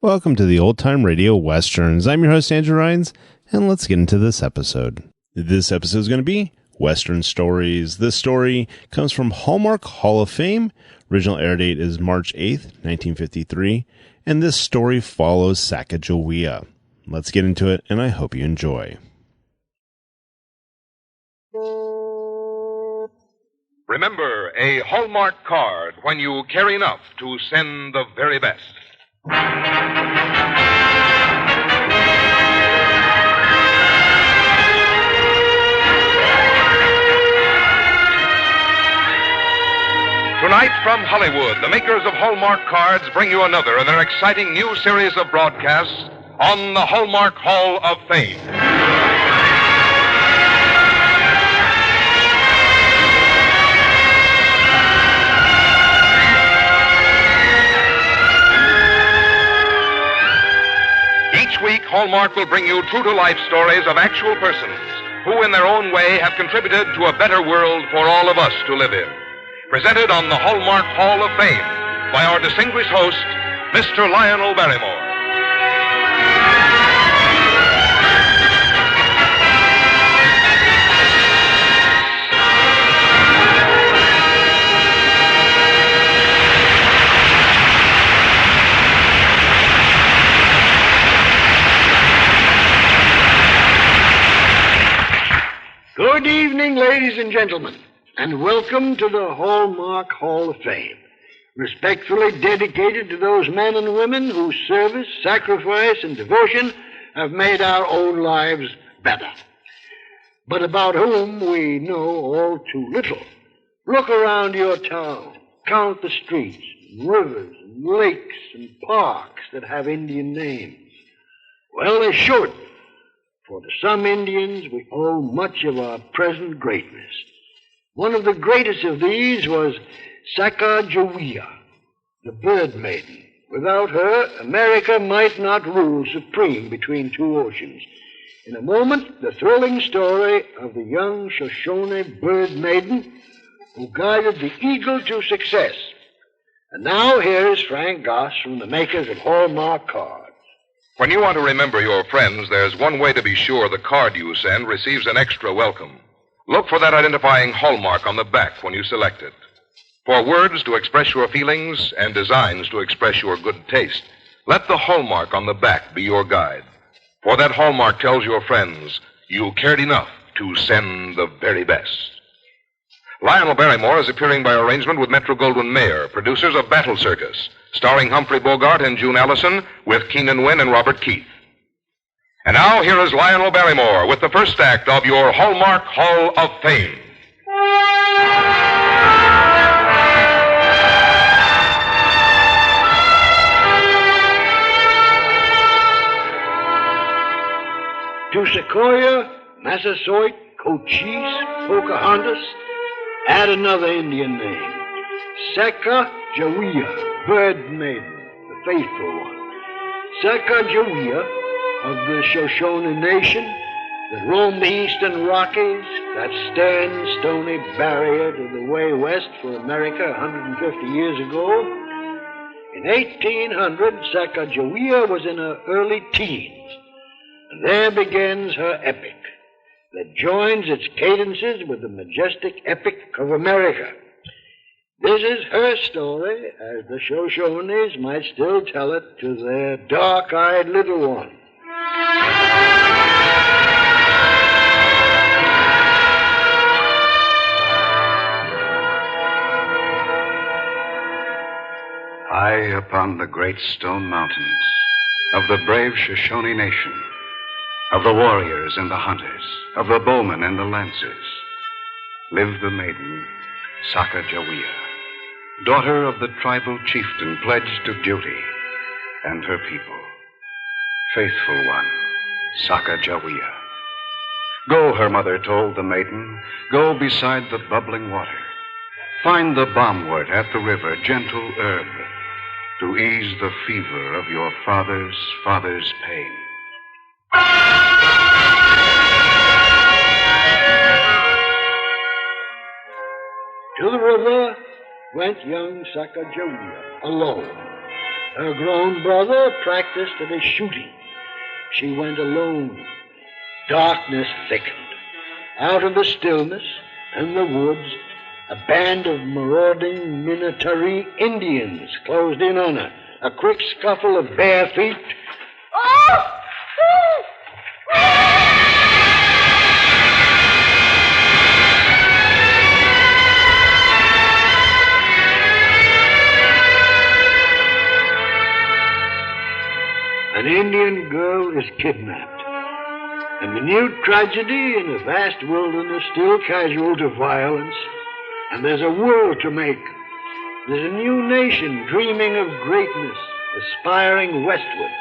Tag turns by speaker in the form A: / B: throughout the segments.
A: Welcome to the Old Time Radio Westerns. I'm your host, Andrew Rhynes, and let's get into this episode. This episode is going to be Western Stories. This story comes from Hallmark Hall of Fame. Original air date is March 8th, 1953, and this story follows Sacajawea. Let's get into it, and I hope you enjoy.
B: Remember, a Hallmark card when you care enough to send the very best. Tonight from Hollywood, the makers of Hallmark cards bring you another in their exciting new series of broadcasts on the Hallmark Hall of Fame. Each week, Hallmark will bring you true-to-life stories of actual persons who, in their own way, have contributed to a better world for all of us to live in. Presented on the Hallmark Hall of Fame by our distinguished host, Mr. Lionel Barrymore.
C: Good evening, ladies and gentlemen, and welcome to the Hallmark Hall of Fame, respectfully dedicated to those men and women whose service, sacrifice, and devotion have made our own lives better, but about whom we know all too little. Look around your town. Count the streets, rivers, and lakes, and parks that have Indian names. Well, they should. For to some Indians, we owe much of our present greatness. One of the greatest of these was Sacajawea, the Bird Maiden. Without her, America might not rule supreme between two oceans. In a moment, the thrilling story of the young Shoshone Bird Maiden who guided the Eagle to success. And now here is Frank Goss from the makers of Hallmark cards.
B: When you want to remember your friends, there's one way to be sure the card you send receives an extra welcome. Look for that identifying hallmark on the back when you select it. For words to express your feelings and designs to express your good taste, let the hallmark on the back be your guide. For that hallmark tells your friends you cared enough to send the very best. Lionel Barrymore is appearing by arrangement with Metro-Goldwyn-Mayer, producers of Battle Circus, starring Humphrey Bogart and June Allison, with Keenan Wynn and Robert Keith. And now, here is Lionel Barrymore with the first act of your Hallmark Hall of Fame.
C: To Sequoia, Massasoit, Cochise, Pocahontas, add another Indian name. Sacajawea, Bird Maiden, the faithful one. Sacajawea of the Shoshone Nation that roamed the eastern Rockies, that stern, stony barrier to the way west for America 150 years ago. In 1800, Sacajawea was in her early teens, and there begins her epic that joins its cadences with the majestic epic of America. This is her story, as the Shoshones might still tell it to their dark-eyed little one.
D: High upon the great stone mountains of the brave Shoshone nation, of the warriors and the hunters, of the bowmen and the lancers, lived the maiden Sacajawea, daughter of the tribal chieftain pledged to duty and her people. Faithful one, Sacajawea. Go, her mother told the maiden, go beside the bubbling water. Find the balmwort at the river, gentle herb, to ease the fever of your father's pain. To the river went young Sacajawea alone.
C: Her grown brother practiced at a shooting. She went alone. Darkness thickened. Out of the stillness and the woods, a band of marauding Minnetaree Indians closed in on her. A quick scuffle of bare feet. An Indian girl is kidnapped. A minute tragedy in a vast wilderness still casual to violence. And there's a world to make. There's a new nation dreaming of greatness, aspiring westward.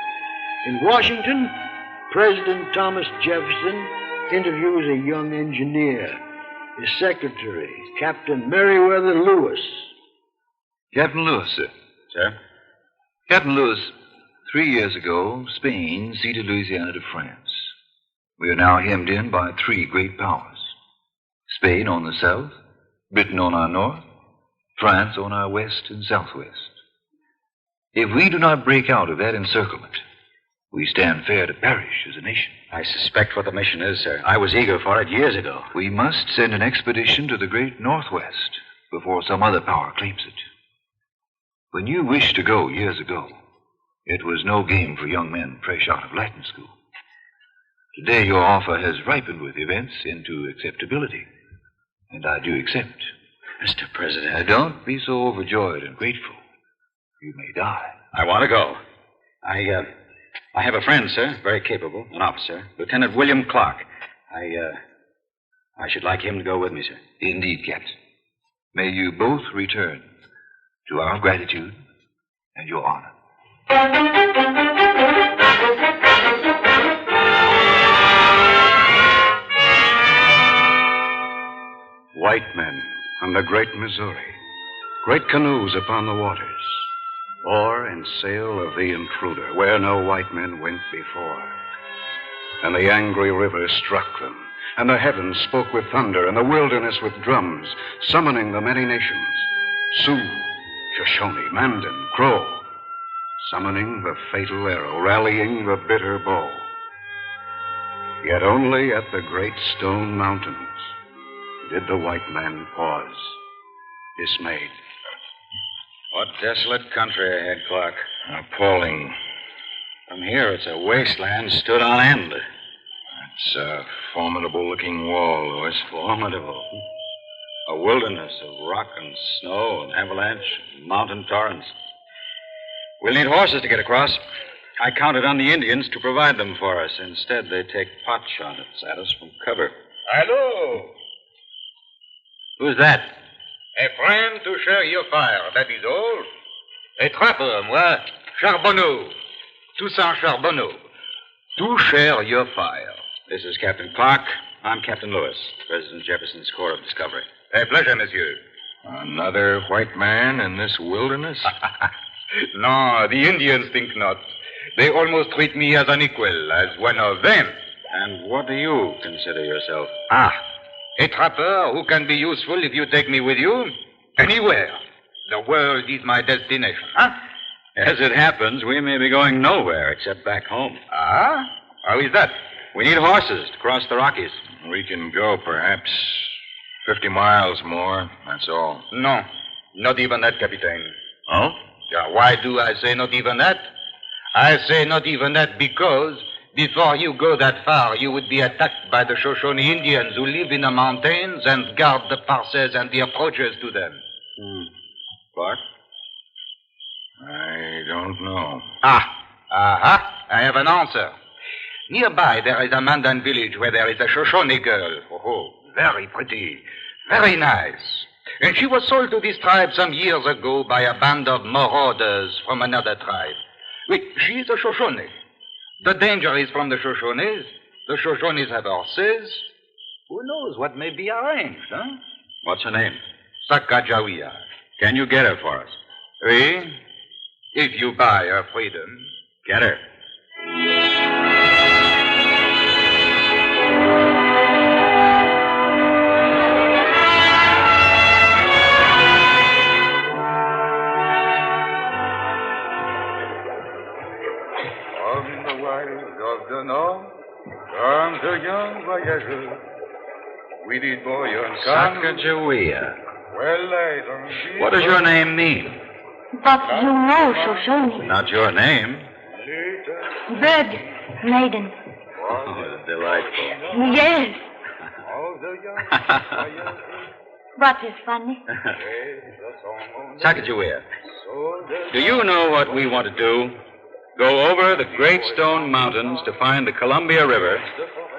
C: In Washington, President Thomas Jefferson interviews a young engineer, his secretary, Captain Meriwether Lewis.
E: Captain Lewis, sir. Sir? Captain Lewis, 3 years ago, Spain ceded Louisiana to France. We are now hemmed in by 3 great powers. Spain on the south, Britain on our north, France on our west and southwest. If we do not break out of that encirclement, we stand fair to perish as a nation.
F: I suspect what the mission is, sir. I was eager for it years ago.
E: We must send an expedition to the great northwest before some other power claims it. When you wished to go years ago, it was no game for young men fresh out of Latin school. Today your offer has ripened with events into acceptability, and I do accept.
F: Mr. President.
E: Now, don't be so overjoyed and grateful. You may die.
F: I want to go. I have a friend, sir, very capable, an officer, Lieutenant William Clark. I should like him to go with me, sir.
E: Indeed, Captain. May you both return to our gratitude and your honor.
D: White men on the great Missouri, great canoes upon the waters, oar and sail of the intruder, where no white men went before. And the angry river struck them, and the heavens spoke with thunder, and the wilderness with drums, summoning the many nations, Sioux, Shoshone, Mandan, Crow, summoning the fatal arrow, rallying the bitter bow. Yet only at the great stone mountains did the white man pause, dismayed.
F: What desolate country ahead, Clark.
E: Appalling.
F: From here, it's a wasteland stood on end.
E: It's a formidable-looking wall, Louis.
F: Formidable. A wilderness of rock and snow and avalanche and mountain torrents. We'll need horses to get across. I counted on the Indians to provide them for us. Instead, they take pot shots at us from cover.
G: Hello.
F: Who's that?
G: A friend to share your fire, that is all. A trapper, moi, Charbonneau. Toussaint Charbonneau. To share your fire.
F: This is Captain Clark. I'm Captain Lewis, President Jefferson's Corps of Discovery.
G: A pleasure, monsieur.
E: Another white man in this wilderness?
G: No, the Indians think not. They almost treat me as an equal, as one of them.
F: And what do you consider yourself?
G: A trapper who can be useful if you take me with you. Anywhere. The world is my destination.
F: As it happens, we may be going nowhere except back home.
G: How is that?
F: We need horses to cross the Rockies.
E: We can go perhaps 50 miles more, that's all.
G: No, not even that, Captain.
E: Oh?
G: Yeah, why do I say not even that? I say not even that because before you go that far, you would be attacked by the Shoshone Indians who live in the mountains and guard the passes and the approaches to them.
F: Clark?
E: I don't know.
G: I have an answer. Nearby, there is a Mandan village where there is a Shoshone girl. Oh, very pretty, very nice. And she was sold to this tribe some years ago by a band of marauders from another tribe. She is a Shoshone. The danger is from the Shoshones. The Shoshones have horses. Who knows what may be arranged, huh?
F: What's her name?
G: Sacajawea.
F: Can you get her for us?
G: Oui, if you buy her freedom.
F: Get her.
H: of the North, from the young voyageurs. We did boy on
F: Sacajawea.
H: Well, I don't see.
F: What does your name mean?
I: But you know Shoshone.
F: Not your name.
I: Bird, maiden.
F: Oh, delightful.
I: Yes. What is funny?
F: Sacajawea, do you know what we want to do? Go over the Great Stone Mountains to find the Columbia River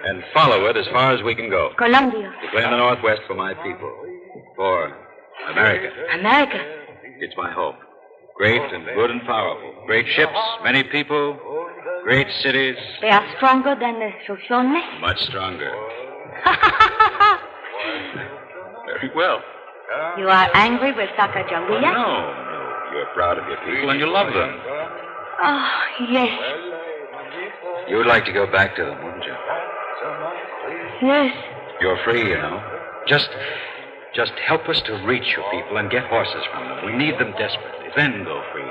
F: and follow it as far as we can go.
I: Columbia.
F: To claim the Northwest for my people. For America.
I: America.
F: It's my hope. Great and good and powerful. Great ships, many people, great cities.
I: They are stronger than the Shoshone?
F: Much stronger. Very well.
I: You are angry with Sacajawea?
F: No. You're proud of your people and you love them.
I: Oh, yes.
F: You would like to go back to them, wouldn't you?
I: Yes.
F: You're free, you know. Just help us to reach your people and get horses from them. We need them desperately. Then go free.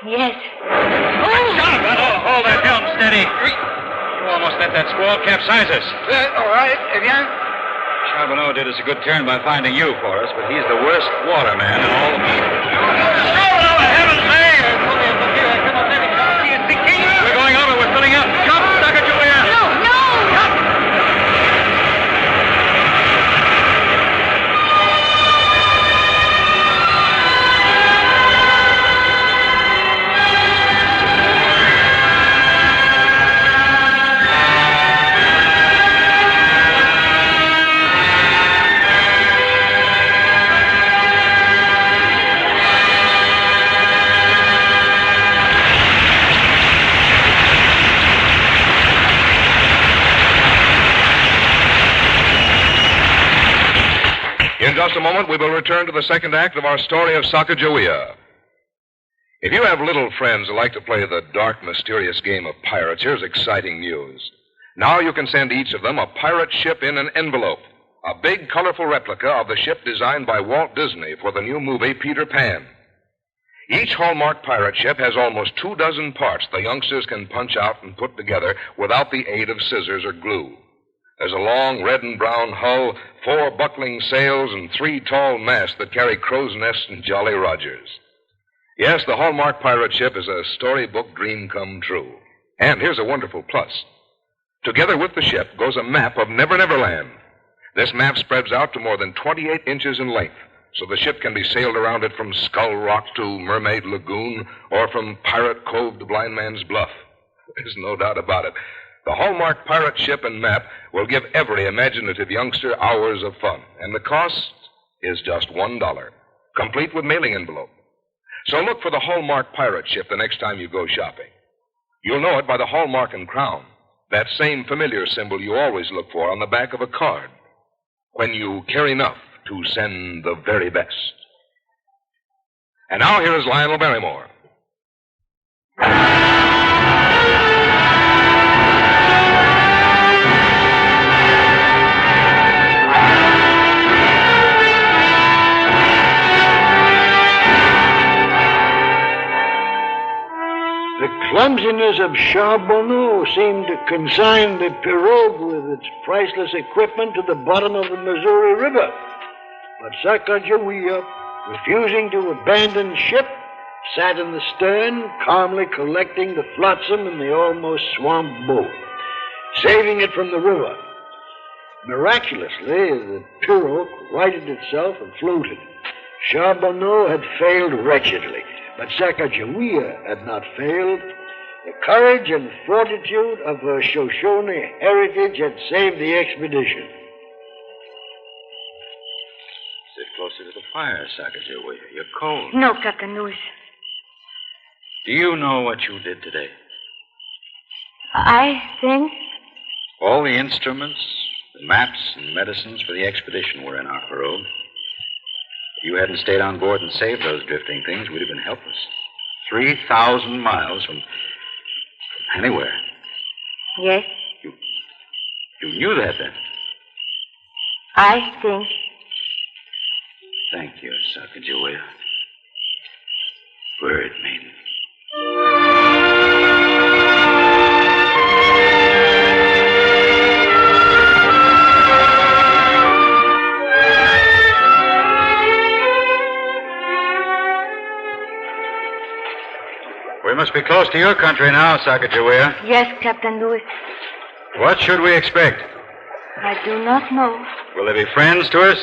I: Yes.
F: Hold that helm steady. You almost let that squall capsize us.
G: All right. Eh bien?
F: Charbonneau did us a good turn by finding you for us, but he's the worst waterman in all the world. We're going over. We're filling up. Jump, Sacajawea.
I: No.
B: In just a moment, we will return to the second act of our story of Sacajawea. If you have little friends who like to play the dark, mysterious game of pirates, here's exciting news. Now you can send each of them a pirate ship in an envelope, a big, colorful replica of the ship designed by Walt Disney for the new movie Peter Pan. Each Hallmark pirate ship has almost 24 parts the youngsters can punch out and put together without the aid of scissors or glue. There's a long red and brown hull, 4 buckling sails, and 3 tall masts that carry crow's nests and Jolly Rogers. Yes, the Hallmark pirate ship is a storybook dream come true. And here's a wonderful plus. Together with the ship goes a map of Never Never Land. This map spreads out to more than 28 inches in length, so the ship can be sailed around it from Skull Rock to Mermaid Lagoon or from Pirate Cove to Blind Man's Bluff. There's no doubt about it. The Hallmark pirate ship and map will give every imaginative youngster hours of fun, and the cost is just $1, complete with mailing envelope. So look for the Hallmark pirate ship the next time you go shopping. You'll know it by the Hallmark and crown, that same familiar symbol you always look for on the back of a card when you care enough to send the very best. And now here is Lionel Barrymore.
C: The clumsiness of Charbonneau seemed to consign the pirogue with its priceless equipment to the bottom of the Missouri River. But Sacajawea, refusing to abandon ship, sat in the stern, calmly collecting the flotsam in the almost swamped boat, saving it from the river. Miraculously, the pirogue righted itself and floated. Charbonneau had failed wretchedly, but Sacajawea had not failed. The courage and fortitude of her Shoshone heritage had saved the expedition.
F: Sit closer to the fire, Sacajawea. You're cold.
I: No, Captain Lewis.
F: Do you know what you did today?
I: I think.
F: All the instruments, the maps, and medicines for the expedition were in our pirogue. If you hadn't stayed on board and saved those drifting things, we'd have been helpless. 3,000 miles from anywhere.
I: Yes.
F: You knew that then?
I: I think.
F: Thank you, Sacajawea. Bird maiden. Must be close to your country now, Sacajawea.
I: Yes, Captain Lewis.
F: What should we expect?
I: I do not know.
F: Will they be friends to us?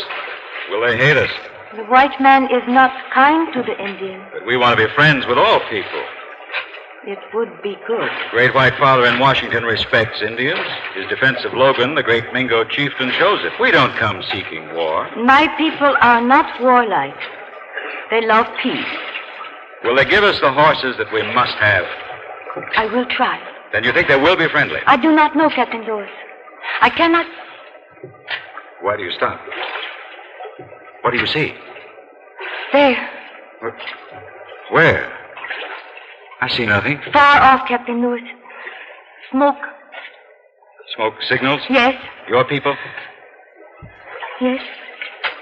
F: Will they hate us?
I: The white man is not kind to the Indian.
F: But we want to be friends with all people.
I: It would be good.
F: The Great White Father in Washington respects Indians. His defense of Logan, the great Mingo chieftain, shows it. We don't come seeking war.
I: My people are not warlike. They love peace.
F: Will they give us the horses that we must have?
I: I will try.
F: Then you think they will be friendly?
I: I do not know, Captain Lewis. I cannot...
F: Why do you stop? What do you see?
I: There.
F: Where? I see nothing.
I: Far off, Captain Lewis. Smoke.
F: Smoke signals?
I: Yes.
F: Your people?
I: Yes.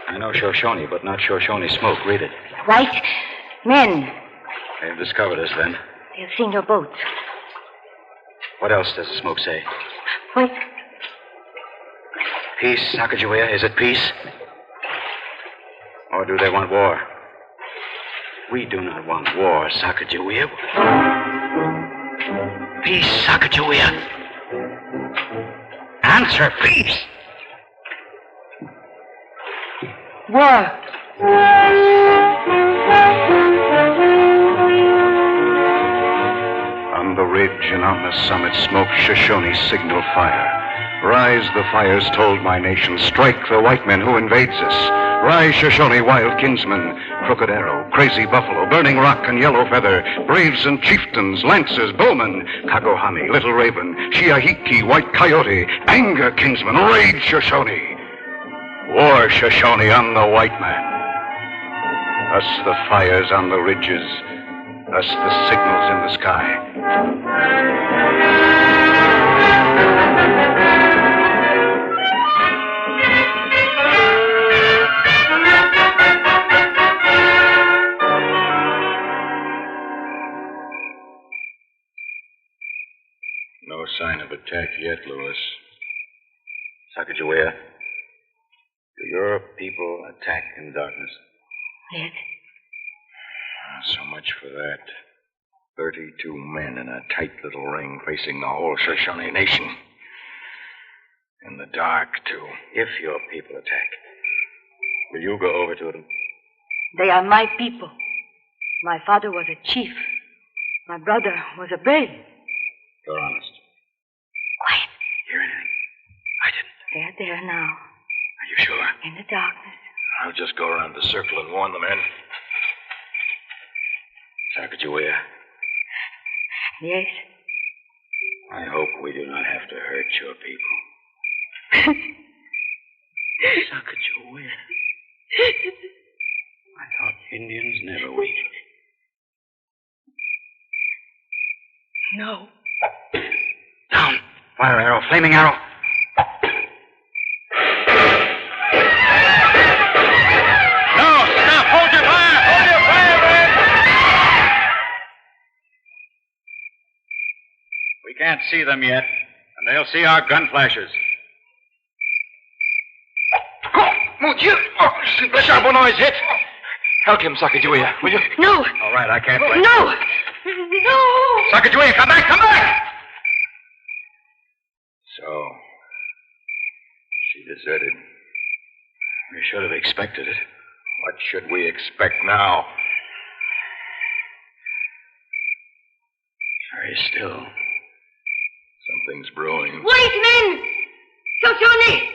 F: I know Shoshone, but not Shoshone smoke. Read it.
I: White men.
F: They've discovered us then.
I: They have seen your boats.
F: What else does the smoke say?
I: Wait.
F: Peace, Sacajawea. Is it peace? Or do they want war? We do not want war, Sacajawea. Peace, Sacajawea. Answer, peace.
I: War.
D: On the ridge and on the summit smoke Shoshone's signal fire. Rise, the fires told my nation, strike the white men who invades us. Rise, Shoshone, wild kinsmen, Crooked Arrow, Crazy Buffalo, Burning Rock, and Yellow Feather, braves and chieftains, lancers, bowmen, Kagohami, Little Raven, Shiahiki, White Coyote, Anger, kinsmen, rage, Shoshone. War, Shoshone, on the white man. Us the fires on the ridges, us the signals in the sky.
F: No sign of attack yet, Louis. Sacajawea, do your people attack in darkness?
I: Yes.
F: So much for that. 32 men in a tight little ring facing the whole Shoshone nation. In the dark, too. If your people attack, will you go over to them?
I: They are my people. My father was a chief. My brother was a brave.
F: You're honest.
I: Quiet.
F: Hear anything? I didn't.
I: They're there now.
F: Are you sure?
I: In the darkness.
F: I'll just go around the circle and warn the men. Sacajawea.
I: Yes.
F: I hope we do not have to hurt your people. Sacajawea. I thought Indians never weep.
I: No.
F: Down. Fire arrow. Flaming arrow. No, stop. Hold your fire. Hold your fire, man. We can't see them yet, and they'll see our gun flashes.
B: Oh, mon Dieu! Oh, the Charbonneau is hit. Help him, Sacajawea, will you?
I: No.
F: All right, I can't wait.
I: No. No.
F: Sacajawea, come back, come back! So, she deserted. We should have expected it. What should we expect now? Very still. Something's brewing.
I: White men! Shoshone!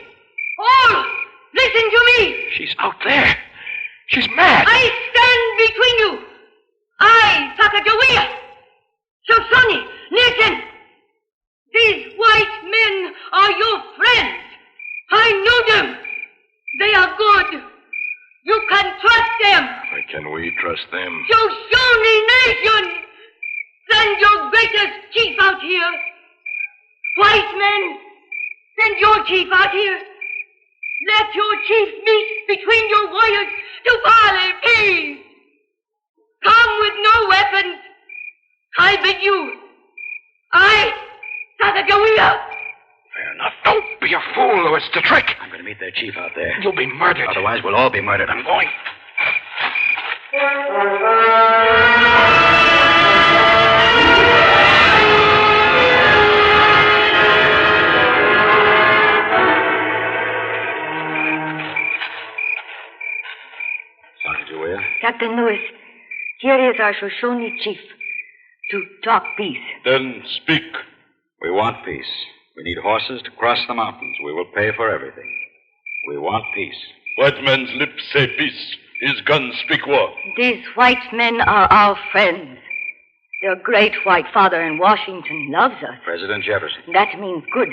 I: All! Listen to me!
B: She's out there. She's mad.
I: I stand between you. I, Sacajawea. Shoshone, listen. These white men are your friends. I know them. They are good. You can trust them.
B: Why can we trust them?
I: Shoshone Nation! Send your greatest chief out here. White men, send your chief out here. Let your chief meet between your warriors to parley peace. Come with no weapons. I bid you. I, Sacajawea.
B: Fair enough. Don't be a fool, Louis. It's a trick.
F: I'm going to meet their chief out there.
B: You'll be murdered.
F: Otherwise, we'll all be murdered. I'm going.
I: Captain Lewis, here is our Shoshone chief to talk peace.
H: Then speak.
F: We want peace. We need horses to cross the mountains. We will pay for everything. We want peace.
H: White man's lips say peace. His guns speak war.
I: These white men are our friends. Their great white father in Washington loves us.
F: President Jefferson.
I: That means good.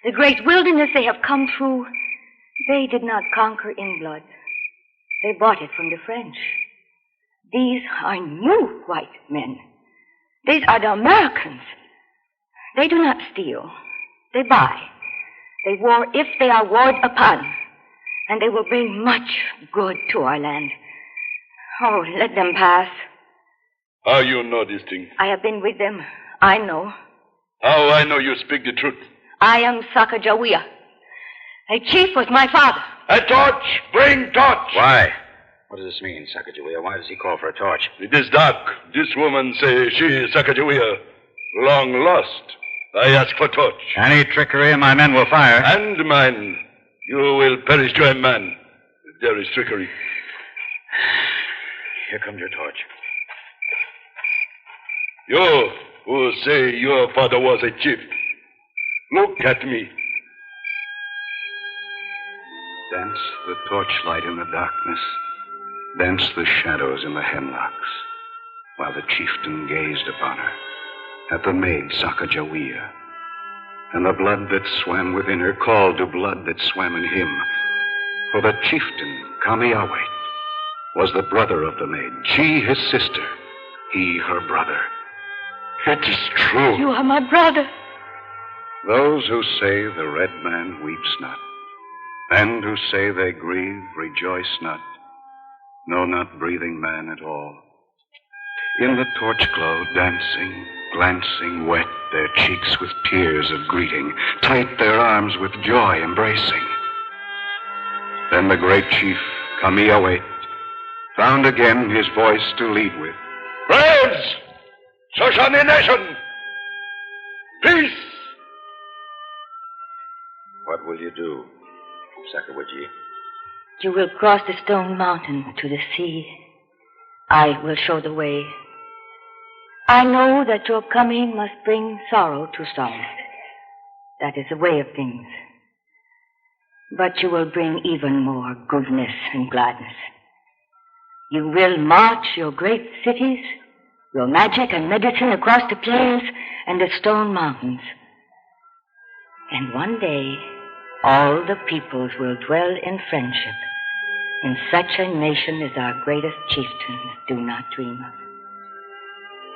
I: The great wilderness they have come through, they did not conquer in blood. They bought it from the French. These are new white men. These are the Americans. They do not steal. They buy. They war if they are warred upon. And they will bring much good to our land. Oh, let them pass.
H: How you know this thing?
I: I have been with them. I know.
H: How I know you speak the truth?
I: I am Sacajawea. A chief was my father.
H: A torch! Bring torch!
F: Why? What does this mean, Sacajawea? Why does he call for a torch?
H: It is dark. This woman say she is Sacajawea. Long lost. I ask for torch.
F: Any trickery and my men will fire.
H: And mine. You will perish, your man, if there is trickery.
F: Here comes your torch.
H: You who say your father was a chief, look at me.
D: Dance the torchlight in the darkness. Dance the shadows in the hemlocks, while the chieftain gazed upon her, at the maid Sacajawea. And the blood that swam within her called to blood that swam in him. For the chieftain, Kamiawait, was the brother of the maid. She, his sister. He, her brother. It is true.
I: You are my brother.
D: Those who say the red man weeps not, and who say they grieve, rejoice not, know not breathing man at all. In the torch glow, dancing, glancing, wet their cheeks with tears of greeting, tight their arms with joy embracing. Then the great chief, Kamiawait, found again his voice to lead with.
H: Braves! Shoshone Nation! Peace!
F: What will you do, Sacajawea?
I: You will cross the stone mountain to the sea. I will show the way. I know that your coming must bring sorrow to some. That is the way of things. But you will bring even more goodness and gladness. You will march your great cities, your magic and medicine across the plains and the stone mountains. And one day, all the peoples will dwell in friendship in such a nation as our greatest chieftains do not dream of.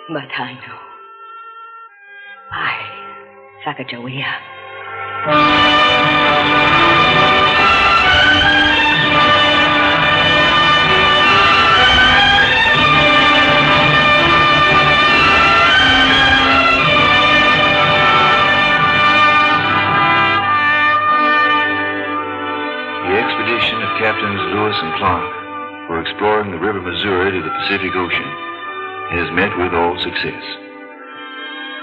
I: But I know. I, Sacajawea.
E: Captains Lewis and Clark, for exploring the River Missouri to the Pacific Ocean, has met with all success.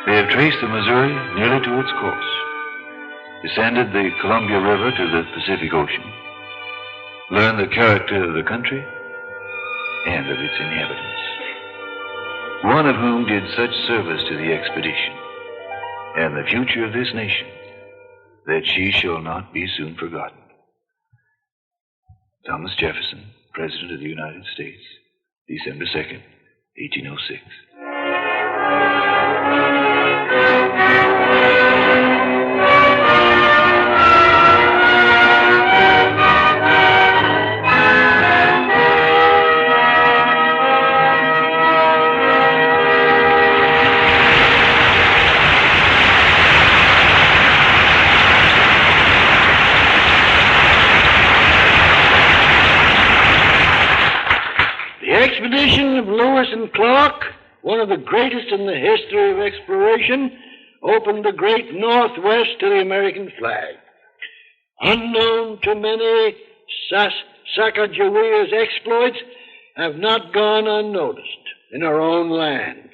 E: They have traced the Missouri nearly to its course, descended the Columbia River to the Pacific Ocean, learned the character of the country and of its inhabitants, one of whom did such service to the expedition and the future of this nation that she shall not be soon forgotten. Thomas Jefferson, President of the United States, December 2nd, 1806.
C: The expedition of Lewis and Clark, one of the greatest in the history of exploration, opened the great Northwest to the American flag. Unknown to many, Sacagawea's exploits have not gone unnoticed in our own land.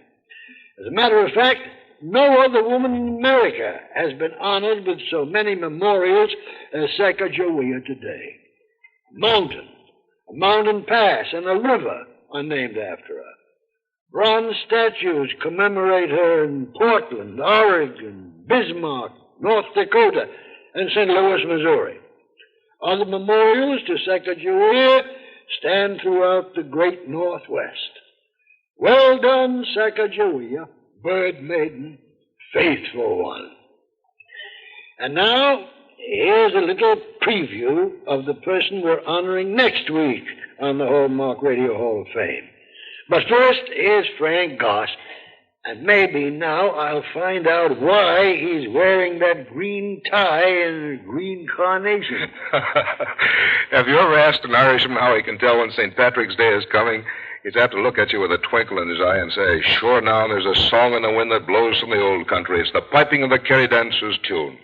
C: As a matter of fact, no other woman in America has been honored with so many memorials as Sacajawea today. A mountain pass, and a river are named after her. Bronze statues commemorate her in Portland, Oregon, Bismarck, North Dakota, and St. Louis, Missouri. Other memorials to Sacajawea stand throughout the great Northwest. Well done, Sacajawea, bird maiden, faithful one. And now, here's a little preview of the person we're honoring next week on the Hallmark Radio Hall of Fame. But first, here's Frank Goss, and maybe now I'll find out why he's wearing that green tie and green carnation.
B: Have you ever asked an Irishman how he can tell when St. Patrick's Day is coming? He's apt to look at you with a twinkle in his eye and say, "Sure now, there's a song in the wind that blows from the old country. It's the piping of the Kerry dancers' tune."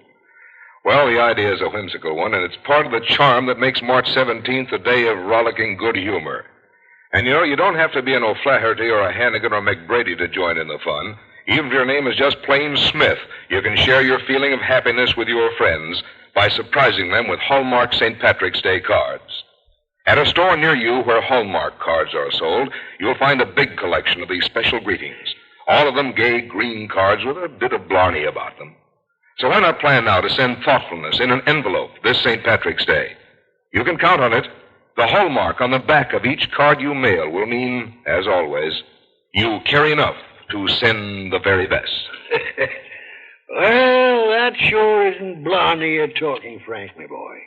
B: Well, the idea is a whimsical one, and it's part of the charm that makes March 17th a day of rollicking good humor. And, you know, you don't have to be an O'Flaherty or a Hannigan or McBrady to join in the fun. Even if your name is just plain Smith, you can share your feeling of happiness with your friends by surprising them with Hallmark St. Patrick's Day cards. At a store near you where Hallmark cards are sold, you'll find a big collection of these special greetings, all of them gay green cards with a bit of blarney about them. So why not plan now to send thoughtfulness in an envelope this St. Patrick's Day? You can count on it. The hallmark on the back of each card you mail will mean, as always, you care enough to send the very best.
C: Well, that sure isn't blarney you're talking, Frank, my boy.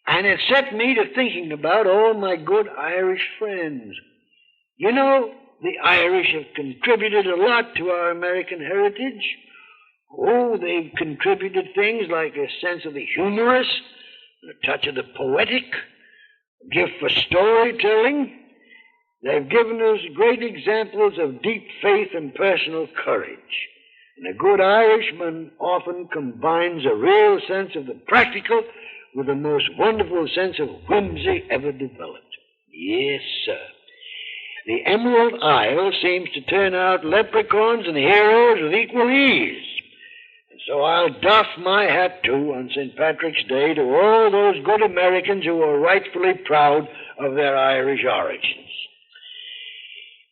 C: And it set me to thinking about all my good Irish friends. You know, the Irish have contributed a lot to our American heritage. Oh, they've contributed things like a sense of the humorous, a touch of the poetic, a gift for storytelling. They've given us great examples of deep faith and personal courage. And a good Irishman often combines a real sense of the practical with the most wonderful sense of whimsy ever developed. Yes, sir. The Emerald Isle seems to turn out leprechauns and heroes with equal ease. So I'll doff my hat, too, on St. Patrick's Day to all those good Americans who are rightfully proud of their Irish origins.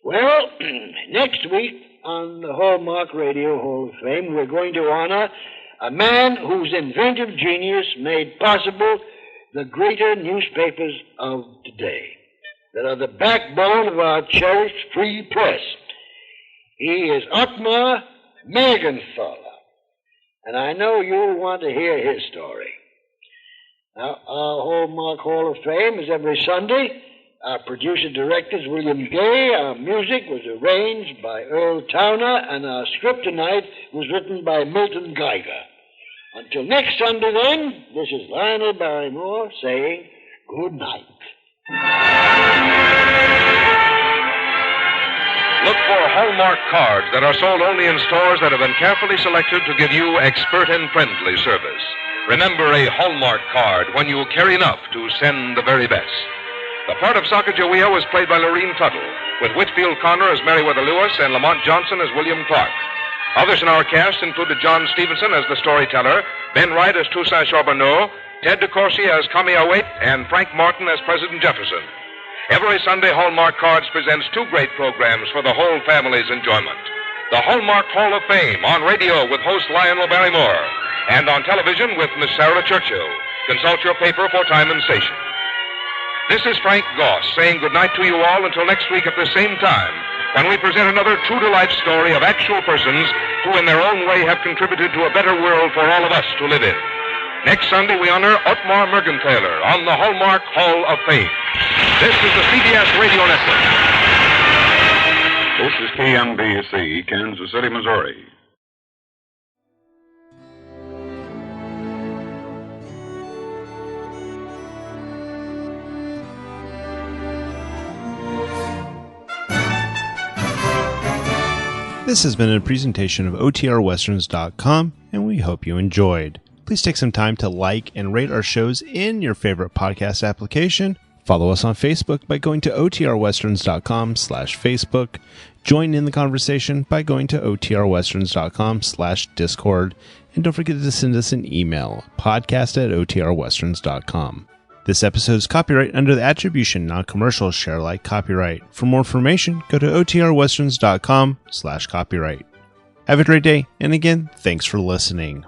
C: Well, next week on the Hallmark Radio Hall of Fame, we're going to honor a man whose inventive genius made possible the greater newspapers of today that are the backbone of our cherished free press. He is Otmar Mergenthaler. And I know you'll want to hear his story. Now, our Hallmark Hall of Fame is every Sunday. Our producer-director is William Gay. Our music was arranged by Earl Towner, and our script tonight was written by Milton Geiger. Until next Sunday, then, this is Lionel Barrymore saying good night.
B: Look for Hallmark cards that are sold only in stores that have been carefully selected to give you expert and friendly service. Remember, a Hallmark card when you care enough to send the very best. The part of Sacajawea was played by Lurene Tuttle, with Whitfield Connor as Meriwether Lewis and Lamont Johnson as William Clark. Others in our cast included John Stephenson as the storyteller, Ben Wright as Toussaint Charbonneau, Ted de Corsia as Kamiawait, and Frank Martin as President Jefferson. Every Sunday, Hallmark Cards presents two great programs for the whole family's enjoyment. The Hallmark Hall of Fame on radio with host Lionel Barrymore, and on television with Miss Sarah Churchill. Consult your paper for time and station. This is Frank Goss saying goodnight to you all until next week at the same time, when we present another true-to-life story of actual persons who in their own way have contributed to a better world for all of us to live in. Next Sunday, we honor Otmar Mergenthaler on the Hallmark Hall of Fame. This is the CBS Radio Network.
J: This is KMBC, Kansas City, Missouri.
A: This has been a presentation of OTRWesterns.com, and we hope you enjoyed. Please take some time to like and rate our shows in your favorite podcast application. Follow us on Facebook by going to OTRWesterns.com/Facebook. Join in the conversation by going to OTRWesterns.com/Discord. And don't forget to send us an email, podcast@OTRWesterns.com. This episode is copyright under the attribution, non-commercial, share alike copyright. For more information, go to otrwesterns.com/copyright. Have a great day, and again, thanks for listening.